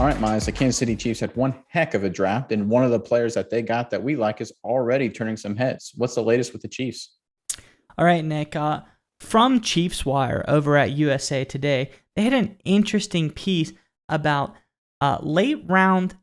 All right, Miles, the Kansas City Chiefs had one heck of a draft, and one of the players that they got that we like is already turning some heads. What's the latest with the Chiefs? All right, Nick. From Chiefs Wire over at USA Today, they had an interesting piece about late round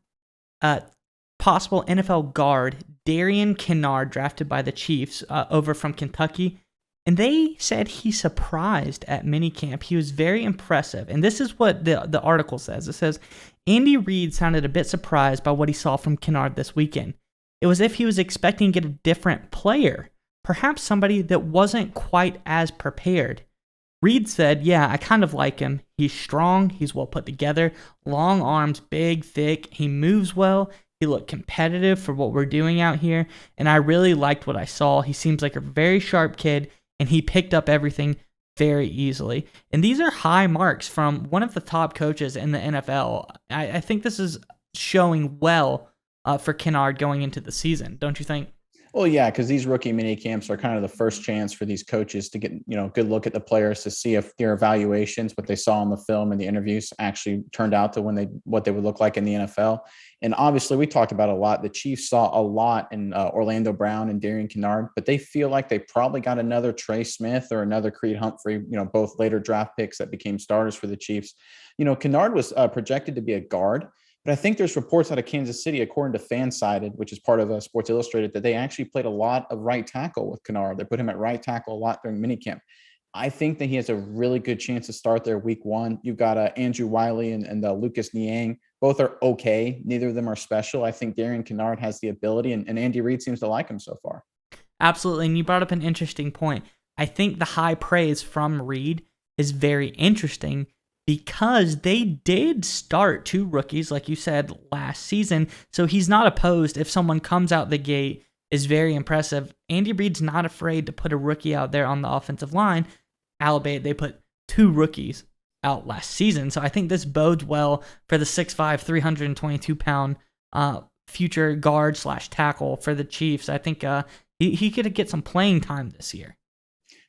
possible NFL guard Darian Kinnard, drafted by the Chiefs over from Kentucky. And they said he surprised at minicamp. He was very impressive. And this is what the article says. It says, Andy Reid sounded a bit surprised by what he saw from Kinnard this weekend. It was as if he was expecting to get a different player, perhaps somebody that wasn't quite as prepared. Reid said, yeah, I kind of like him. He's strong. He's well put together. Long arms, big, thick. He moves well. He looked competitive for what we're doing out here. And I really liked what I saw. He seems like a very sharp kid, and he picked up everything very easily. And these are high marks from one of the top coaches in the NFL. I think this is showing well for Kinnard going into the season, don't you think? Well, yeah, because these rookie mini camps are kind of the first chance for these coaches to get, a good look at the players to see if their evaluations, what they saw in the film and the interviews actually turned out to what they would look like in the NFL. And obviously we talked about a lot. The Chiefs saw a lot in Orlando Brown and Darian Kinnard, but they feel like they probably got another Trey Smith or another Creed Humphrey, both later draft picks that became starters for the Chiefs. Kinnard was projected to be a guard. But I think there's reports out of Kansas City, according to Fansided, which is part of Sports Illustrated, that they actually played a lot of right tackle with Kinnard. They put him at right tackle a lot during minicamp. I think that he has a really good chance to start there week one. You've got Andrew Wiley and Lucas Niang. Both are okay. Neither of them are special. I think Darian Kinnard has the ability, and Andy Reid seems to like him so far. Absolutely. And you brought up an interesting point. I think the high praise from Reid is very interesting, because they did start two rookies, like you said, last season. So he's not opposed if someone comes out the gate, is very impressive. Andy Reid's not afraid to put a rookie out there on the offensive line. Albeit they put two rookies out last season. So I think this bodes well for the 6'5", 322-pound future guard / tackle for the Chiefs. I think he could get some playing time this year.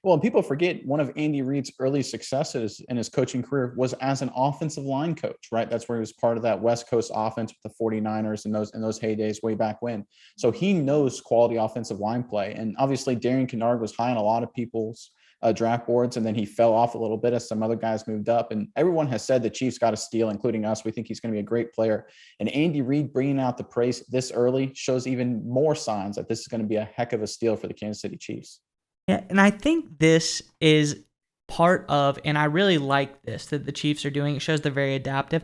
Well, and people forget one of Andy Reid's early successes in his coaching career was as an offensive line coach, right? That's where he was part of that West Coast offense with the 49ers in those heydays way back when. So he knows quality offensive line play. And obviously Darian Kinnard was high on a lot of people's draft boards, and then he fell off a little bit as some other guys moved up. And everyone has said the Chiefs got a steal, including us. We think he's going to be a great player. And Andy Reid bringing out the praise this early shows even more signs that this is going to be a heck of a steal for the Kansas City Chiefs. Yeah, and I think this is part of, and I really like this, that the Chiefs are doing. It shows they're very adaptive.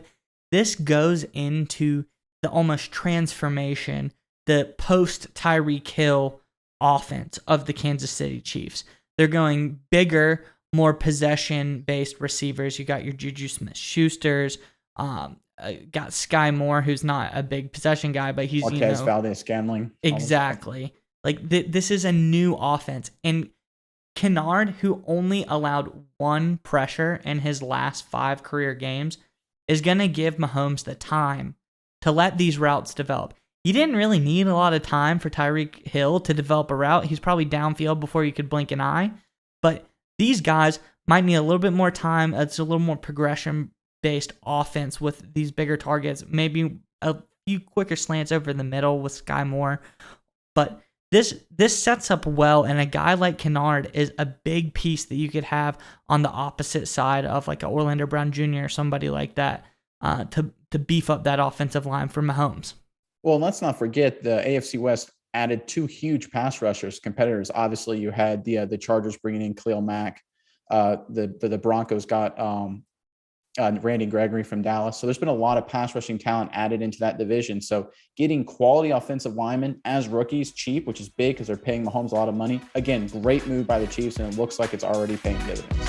This goes into the almost transformation, the post-Tyreek Hill offense of the Kansas City Chiefs. They're going bigger, more possession-based receivers. You got your Juju Smith-Schusters, got Sky Moore, who's not a big possession guy, but he's, Marquez Valdez-Scantling. Exactly. Like, this is a new offense. And Kinnard, who only allowed one pressure in his last 5 career games, is going to give Mahomes the time to let these routes develop. He didn't really need a lot of time for Tyreek Hill to develop a route. He's probably downfield before you could blink an eye. But these guys might need a little bit more time. It's a little more progression-based offense with these bigger targets. Maybe a few quicker slants over the middle with Sky Moore. But this sets up well, and a guy like Kinnard is a big piece that you could have on the opposite side of like a Orlando Brown Jr. or somebody like that to beef up that offensive line for Mahomes. Well, and let's not forget the AFC West added 2 huge pass rushers, competitors. Obviously, you had the Chargers bringing in Khalil Mack. The Broncos got Randy Gregory from Dallas. So there's been a lot of pass rushing talent added into that division. So getting quality offensive linemen as rookies cheap, which is big because they're paying Mahomes a lot of money. Again, great move by the Chiefs, and it looks like it's already paying dividends.